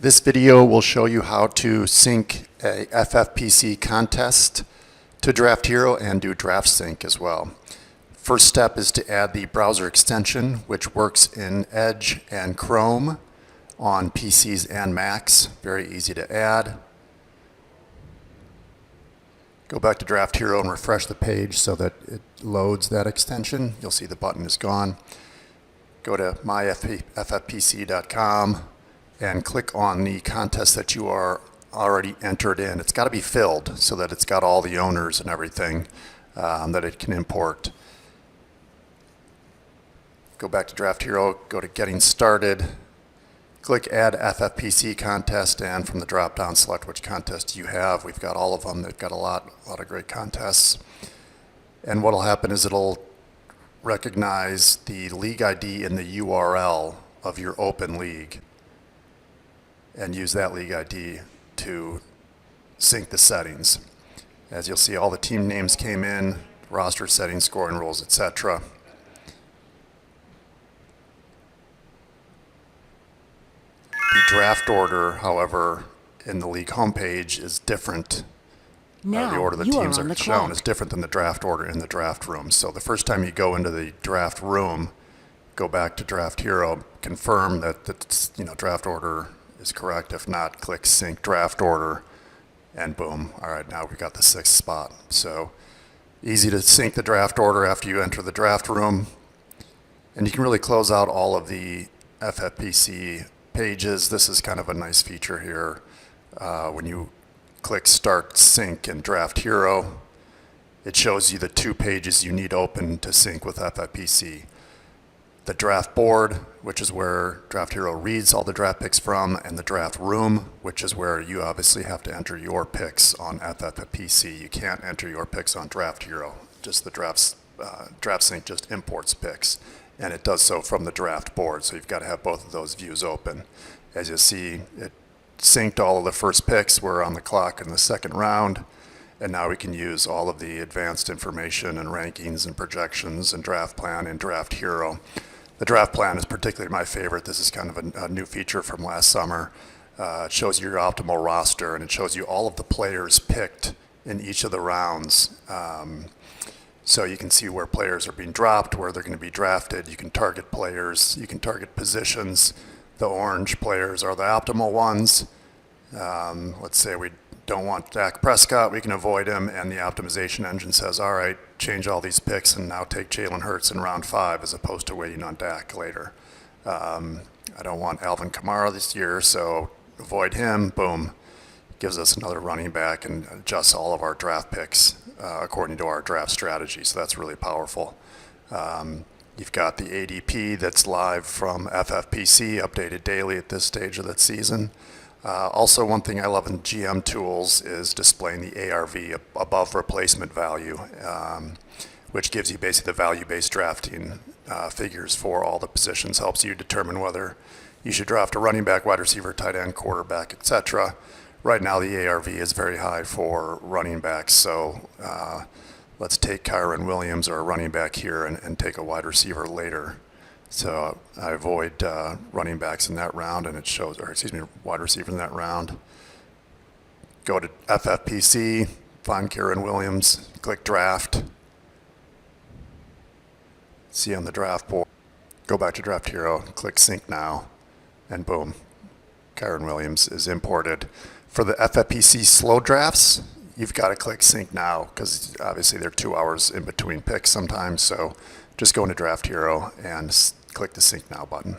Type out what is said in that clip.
This video will show you how to sync a FFPC contest to Draft Hero and do draft sync as well. First step is to add the browser extension, which works in Edge and Chrome on PCs and Macs. Very easy to add. Go back to Draft Hero and refresh the page so that it loads that extension. You'll see the button is gone. Go to myffpc.com and click on the contest that you are already entered in. It's got to be filled so that it's got all the owners and everything that it can import. Go back to Draft Hero, go to Getting Started, click Add FFPC Contest, and from the drop-down select which contest you have. We've got all of them. They've got a lot of great contests. And what will happen is it'll recognize the league ID in the URL of your open league and use that league ID to sync the settings. As you'll see, all the team names came in, roster settings, scoring rules, etc. The draft order, however, in the league homepage is different. The order the teams are shown is different than the draft order in the draft room. So the first time you go into the draft room, go back to Draft Hero, confirm that the draft order is correct. If not, click Sync Draft Order, and boom. All right, now we've got the 6th spot. So easy to sync the draft order after you enter the draft room. And you can really close out all of the FFPC pages. This is kind of a nice feature here. When you click Start Sync in Draft Hero, it shows you the 2 pages you need open to sync with FFPC. The draft board, which is where Draft Hero reads all the draft picks from, and the draft room, which is where you obviously have to enter your picks on FFPC. You can't enter your picks on Draft Hero. Just the draft sync just imports picks, and it does so from the draft board. So you've got to have both of those views open. As you see, it synced all of the first picks. We're on the clock in the 2nd round. And now we can use all of the advanced information and rankings and projections and draft plan in Draft Hero. The draft plan is particularly my favorite. This is kind of a new feature from last summer. It shows you your optimal roster, and it shows you all of the players picked in each of the rounds. So you can see where players are being dropped, where they're going to be drafted. You can target players. You can target positions. The orange players are the optimal ones. Let's say we don't want Dak Prescott, we can avoid him, and the optimization engine says, all right, change all these picks and now take Jalen Hurts in round 5 as opposed to waiting on Dak later. I don't want Alvin Kamara this year, so avoid him, boom. Gives us another running back and adjusts all of our draft picks according to our draft strategy, so that's really powerful. You've got the ADP that's live from FFPC, updated daily at this stage of the season. Also, one thing I love in GM tools is displaying the ARV, above replacement value, which gives you basically the value-based drafting figures for all the positions, helps you determine whether you should draft a running back, wide receiver, tight end, quarterback, etc. Right now, the ARV is very high for running backs, so let's take Kyren Williams or a running back here and take a wide receiver later. So I avoid running backs in that round, and it shows, or excuse me, wide receiver in that round. Go to FFPC, find Kyren Williams, click Draft. See on the draft board. Go back to Draft Hero, click Sync Now, and boom, Kyren Williams is imported. For the FFPC slow drafts, you've got to click Sync Now because obviously they're 2 hours in between picks sometimes. So just go into Draft Hero and click the Sync Now button.